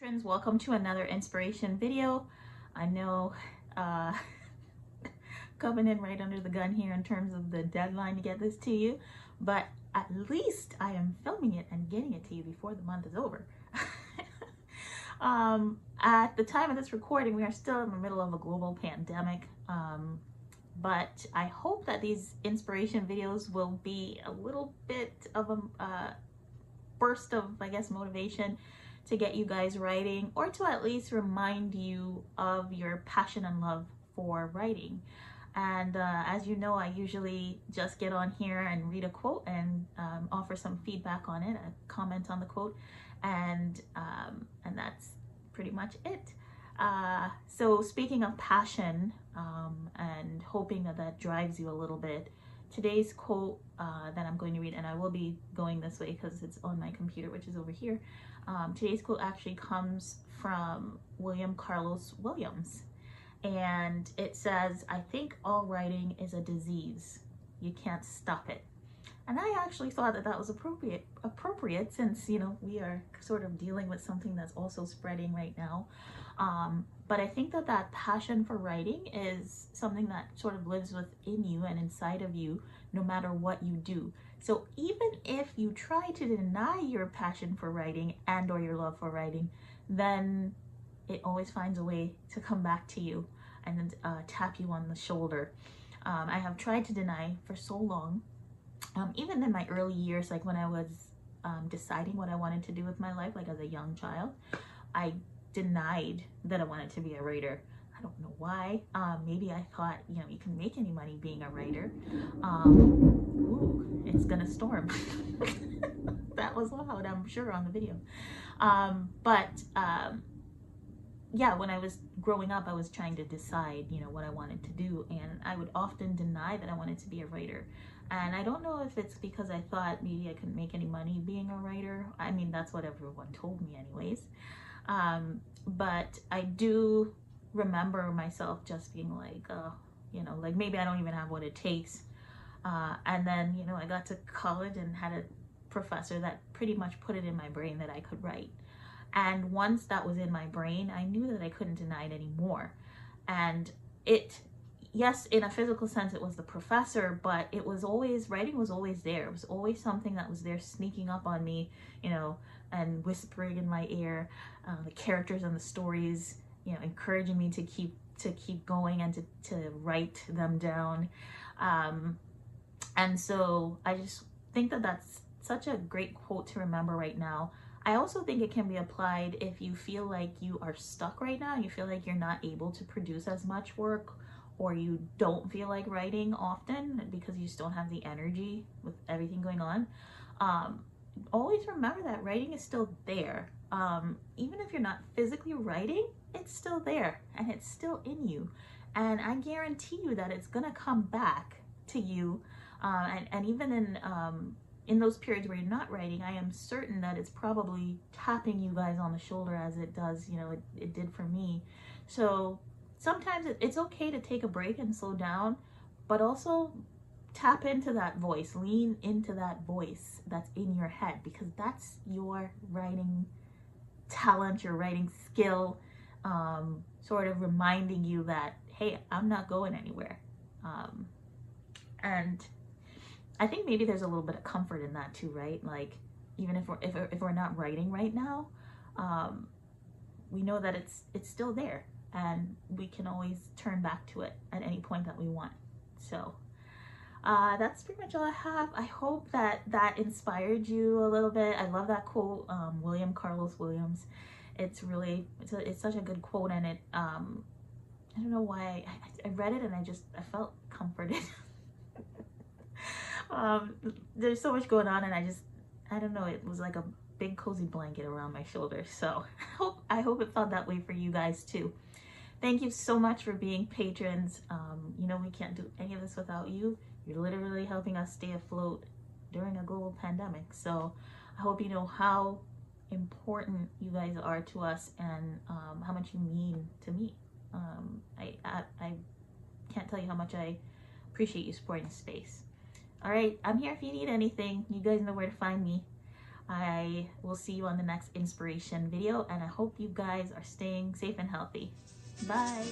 Patrons, welcome to another inspiration video. I know uh, coming in right under the gun here in terms of the deadline to get this to you, but at least I am filming it and getting it to you before the month is over. At the time of this recording, we are still in the middle of a global pandemic, but I hope that these inspiration videos will be a little bit of a burst of, I guess, motivation to get you guys writing, or to at least remind you of your passion and love for writing. And as you know, I usually just get on here and read a quote and offer some feedback on it, a comment on the quote, and that's pretty much it. So speaking of passion and hoping that that drives you a little bit, today's quote that I'm going to read, and I will be going this way because it's on my computer, which is over here. Today's quote actually comes from William Carlos Williams, and it says, "I think all writing is a disease. You can't stop it." And I actually thought that that was appropriate since, you know, we are sort of dealing with something that's also spreading right now. But I think that that passion for writing is something that sort of lives within you and inside of you, no matter what you do. So even if you try to deny your passion for writing and or your love for writing, then it always finds a way to come back to you and tap you on the shoulder. I have tried to deny for so long. Even in my early years, like when I was deciding what I wanted to do with my life, like as a young child, I denied that I wanted to be a writer. I don't know why. Maybe I thought, you know, you can make any money being a writer. Ooh, it's gonna storm. That was loud, I'm sure, on the video. Yeah, when I was growing up, I was trying to decide, you know, what I wanted to do, and I would often deny that I wanted to be a writer. And I don't know if it's because I thought maybe I couldn't make any money being a writer. I mean, that's what everyone told me anyways. But I do remember myself just being like, you know, like maybe I don't even have what it takes. And then, you know, I got to college and had a professor that pretty much put it in my brain that I could write. And once that was in my brain, I knew that I couldn't deny it anymore. And yes, in a physical sense, it was the professor, but it was always, writing was always there. It was always something that was there sneaking up on me, you know, and whispering in my ear, the characters and the stories, you know, encouraging me to keep going and to write them down. And so I just think that that's such a great quote to remember right now. I also think it can be applied if you feel like you are stuck right now, you feel like you're not able to produce as much work, or you don't feel like writing often because you just don't have the energy with everything going on. Always remember that writing is still there. Even if you're not physically writing, it's still there and it's still in you. And I guarantee you that it's gonna come back to you. And even in those periods where you're not writing, I am certain that it's probably tapping you guys on the shoulder as it does, you know, it did for me. So sometimes it's okay to take a break and slow down, but also tap into that voice, lean into that voice that's in your head, because that's your writing talent, your writing skill, sort of reminding you that, hey, I'm not going anywhere. And I think maybe there's a little bit of comfort in that too, right? Like, even if we're not writing right now, we know that it's still there, and we can always turn back to it at any point that we want. So that's pretty much all I have. I hope that that inspired you a little bit. I love that quote, William Carlos Williams. It's really, it's such a good quote, and it, I don't know why, I read it and I felt comforted. There's so much going on, and I don't know, it was like a big cozy blanket around my shoulders. So I hope it felt that way for you guys too. Thank you so much for being patrons. You know, we can't do any of this without you. You're literally helping us stay afloat during a global pandemic. So I hope you know how important you guys are to us, and how much you mean to me. I can't tell you how much I appreciate you supporting the space. All right, I'm here if you need anything. You guys know where to find me. I will see you on the next inspiration video, and I hope you guys are staying safe and healthy. Bye.